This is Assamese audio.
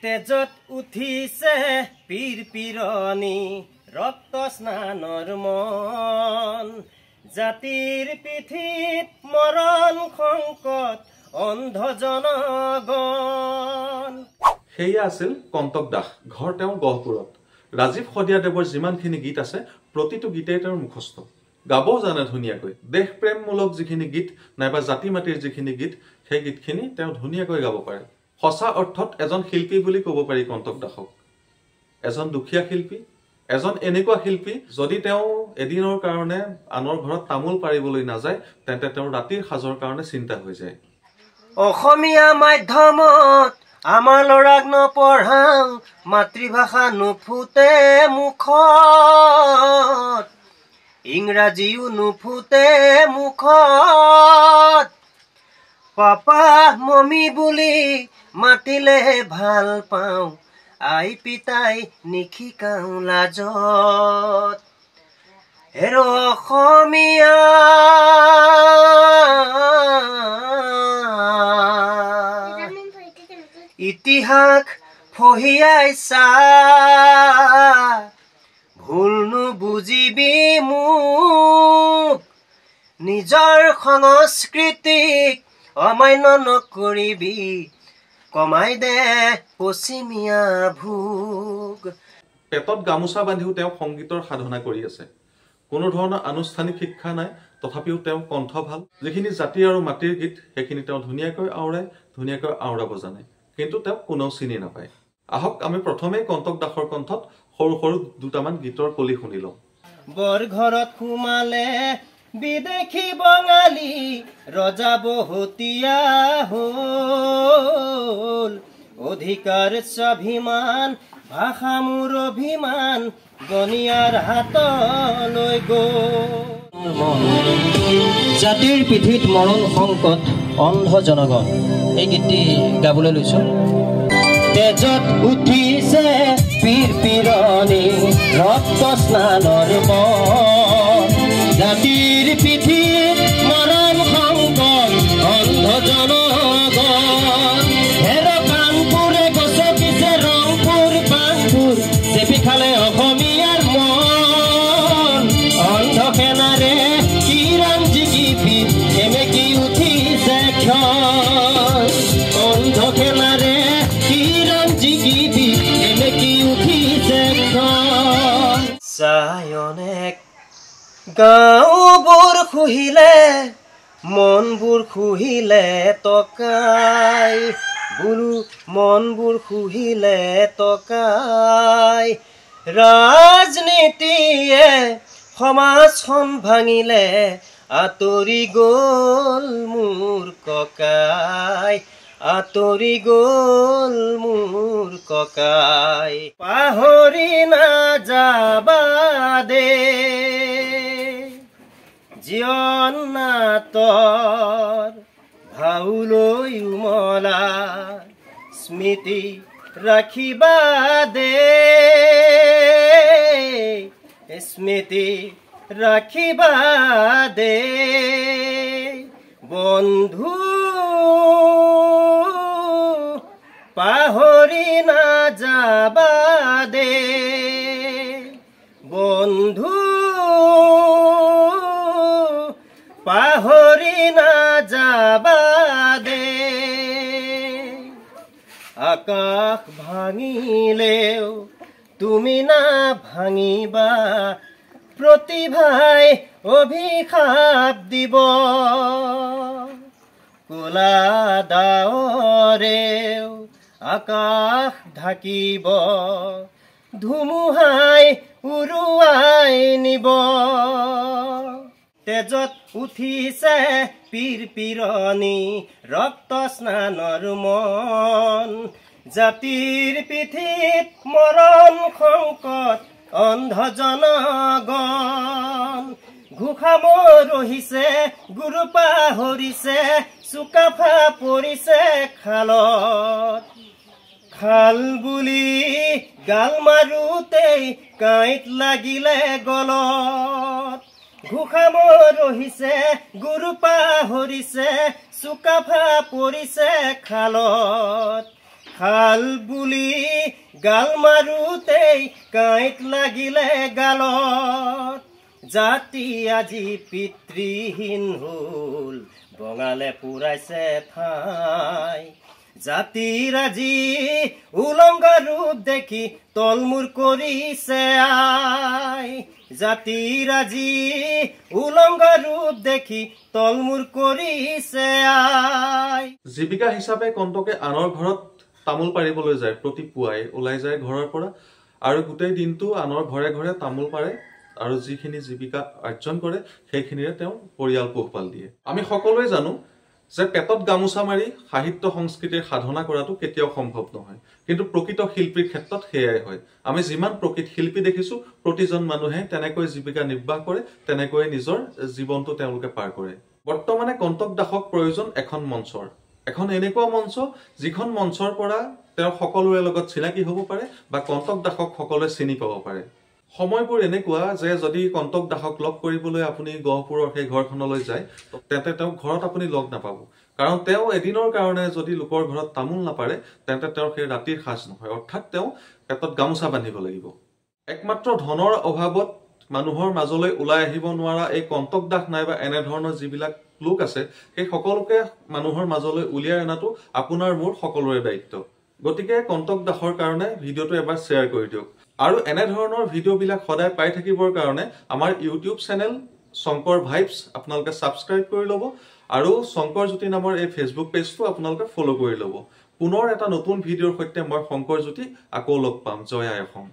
তেজত উঠিছে পীৰ পিৰণি ৰক্ত স্নানৰ মন জাতিৰ পিঠিত মৰণ সংকট অন্ধ জনগণ। সেয়া আছিল কণ্টক দাস। ঘৰ তেওঁৰ গহপুৰত। ৰাজীৱ শদিয়াদেৱৰ যিমানখিনি গীত আছে প্ৰতিটো গীতেই তেওঁৰ মুখস্থ। গাবও জানে ধুনীয়াকৈ। দেশ প্ৰেমমূলক যিখিনি গীত নাইবা জাতি মাটিৰ যিখিনি গীত সেই গীতখিনি তেওঁ ধুনীয়াকৈ গাব পাৰে। সঁচা অৰ্থত এজন শিল্পী বুলি ক'ব পাৰি কণ্টক দাসক। এজন দুখীয়া শিল্পী, এজন এনেকুৱা শিল্পী যদি তেওঁ এদিনৰ কাৰণে আনৰ ঘৰত তামোল পাৰিবলৈ নাযায় তেন্তে তেওঁৰ ৰাতিৰ সাজৰ কাৰণে চিন্তা হৈ যায়। অসমীয়া মাধ্যমত আমাৰ ল'ৰাক নপঢ়াওঁ, মাতৃভাষা নুফুটে মুখত, ইংৰাজীও নুফুটে মুখত, পাপা মমি বুলি মাতিলে ভাল পাওঁ, আই পিতাই নিশিকাওঁ লাজত। হেৰ অসমীয়া ইতিহাস ফহিয়াইছা, ভুল নুবুজিবি মোক, নিজৰ সংস্কৃতিক অমান্য নকৰিবি, কমাই দে পশ্চিমীয়া ভোগ। পেটত গামোচা বান্ধিও তেওঁ সংগীতৰ সাধনা কৰি আছে। কোনো ধৰণৰ আনুষ্ঠানিক শিক্ষা নাই, তথাপিও তেওঁ কণ্ঠ ভাল। যিখিনি জাতি আৰু মাটিৰ গীত সেইখিনি তেওঁ ধুনীয়াকৈ আওৰাব জানে, কিন্তু তেওঁক কোনেও চিনি নাপায়। আহক আমি প্ৰথমেই কণ্টক দাসৰ কণ্ঠত সৰু সৰু দুটামান গীতৰ কলি শুনি লওঁ। বৰ ঘৰত সোমালে বিদেশী বঙালী, ৰজা বহুতীয়া হ'ল, অধিকাৰ স্বাভিমান ভাষা মোৰ অভিমান, গনিয়াৰ হাতলৈ গ'ল। জাতিৰ পিঠিত মৰণ সংকট অন্ধ জনগণ, এই গীতটি গাবলৈ লৈছো। তেজত উঠিছে পীৰ পিৰণি ৰক্ত স্নানৰ মন, জাতিৰ পিঠিত মৰণ সংকট অন্ধ জনগণ। হেৰ কাণপুৰে গছকিছে ৰংপুৰ পাণপুৰ, চেপি খালে অসমীয়াৰ মন, অন্ধ সেনাৰে কিৰাম জিকিবি এমেকি উঠিছে ক্ষণ, অন্ধ সেনাৰে কিৰাম জিকিবি এমেকি উঠিছে ক্ষণ। চায়নেক গাঁওবোৰ শুহিলে মনবোৰ শুহিলে টকাই, বোলো মনবোৰ শুহিলে টকাই, ৰাজনীতিয়ে সমাজখন ভাঙিলে আঁতৰি গ'ল মোৰ ককাই, আঁতৰি গ'ল মোৰ ককাই। পাহৰি নাযাবা দে জীৱন নাটৰ ভাউলৈ উমলা, স্মৃতি ৰাখিবা দে, স্মৃতি ৰাখিবা দে বন্ধু, পাহৰি নাযাবা দে বন্ধু, পাহৰি নাযাবা দে। আকাশ ভাঙিলেও তুমি না ভাঙিবা, প্ৰতিভাই অভিশাপ দিব, ক'লা ডাৱৰেও আকাশ ঢাকিব, ধুমুহাই উৰুৱাই নিব। তেজত উঠিছে পীৰ পিৰণি ৰক্ত স্নানৰ মন, জাতিৰ পিঠিত মৰণ সংকট অন্ধ জনগণ। ঘোষা মৰহিছে গুৰু পাহৰিছে, চুকাফা পৰিছে খালত, খাল বুলি গাল মাৰোতেই কাঁইট লাগিলে গলত। ঘোষা মৰহিছে গুৰু পাহৰিছে, চুকাফা পৰিছে খালত, খাল বুলি গাল মাৰোতেই কাঁইট লাগিলে গালত জাতি আজি পিতৃহীন হ'ল বঙালে পুৰাইছে ঠাই জাতিৰ আজি উলংগ ৰূপ দেখি তলমূৰ কৰিছে আই জাতিৰ আজি উলংগ ৰূপ দেখি তলমূৰ কৰিছে আই জীৱিকা হিচাপে কণ্টকে আনৰ ঘৰত তামোল পাৰিবলৈ যায় প্ৰতি পুৱাই ওলাই যায় ঘৰৰ পৰা আৰু গোটেই দিনটো আনৰ ঘৰে ঘৰে তামোল পাৰে আৰু যিখিনি জীৱিকা অৰ্জন কৰে সেইখিনিৰে তেওঁ পৰিয়াল পোহপাল দিয়ে আমি সকলোৱে জানো যে পেটত গামোচা মাৰি সাহিত্য সংস্কৃতিৰ সাধনা কৰাটো কেতিয়াও সম্ভৱ নহয় কিন্তু প্ৰকৃত শিল্পীৰ ক্ষেত্ৰত সেয়াই হয় আমি যিমান প্ৰকৃত শিল্পী দেখিছো প্ৰতিজন মানুহে তেনেকৈ জীৱিকা নিৰ্বাহ কৰে তেনেকৈ নিজৰ জীৱনটো তেওঁলোকে পাৰ কৰে বৰ্তমানে কণ্টক দাসক প্ৰয়োজন এখন মঞ্চৰ এখন এনেকুৱা মঞ্চ যিখন মঞ্চৰ পৰা তেওঁ সকলোৰে লগত চিনাকি হ'ব পাৰে বা কণ্টক দাসক সকলোৱে চিনি পাব পাৰে সময়বোৰ এনেকুৱা যে যদি কণ্টক দাসক লগ কৰিবলৈ আপুনি গহপুৰৰ সেই ঘৰখনলৈ যায় তেন্তে তেওঁ ঘৰত আপুনি লগ নাপাব কাৰণ তেওঁ এদিনৰ কাৰণে যদি লোকৰ ঘৰত তামোল নাপাৰে তেন্তে তেওঁৰ সেই ৰাতিৰ সাজ নহয় অৰ্থাৎ তেওঁ পেটত গামোচা বান্ধিব লাগিব একমাত্ৰ ধনৰ অভাৱত মানুহৰ মাজলৈ ওলাই আহিব নোৱাৰা এই কণ্টক দাস নাইবা এনে ধৰণৰ যিবিলাক লোক আছে সেই সকলোকে মানুহৰ মাজলৈ উলিয়াই অনাটো আপোনাৰ মোৰ সকলোৰে দায়িত্ব গতিকে কণ্টক দাসৰ কাৰণে ভিডিঅ'টো এবাৰ শ্বেয়াৰ কৰি দিয়ক আৰু এনে ধৰণৰ ভিডিঅ'বিলাক সদায় পাই থাকিবৰ কাৰণে আমাৰ ইউটিউব চেনেল শংকৰ ভাইবছ আপোনালোকে সাবস্ক্ৰাইব কৰি ল'ব আৰু শংকৰ জ্যোতি নামৰ এই ফেচবুক পেজটো আপোনালোকে ফলো কৰি ল'ব পুনৰ এটা নতুন ভিডিঅ'ৰ সৈতে মই শংকৰ জ্যোতি আকৌ লগ পাম জয় আই অসম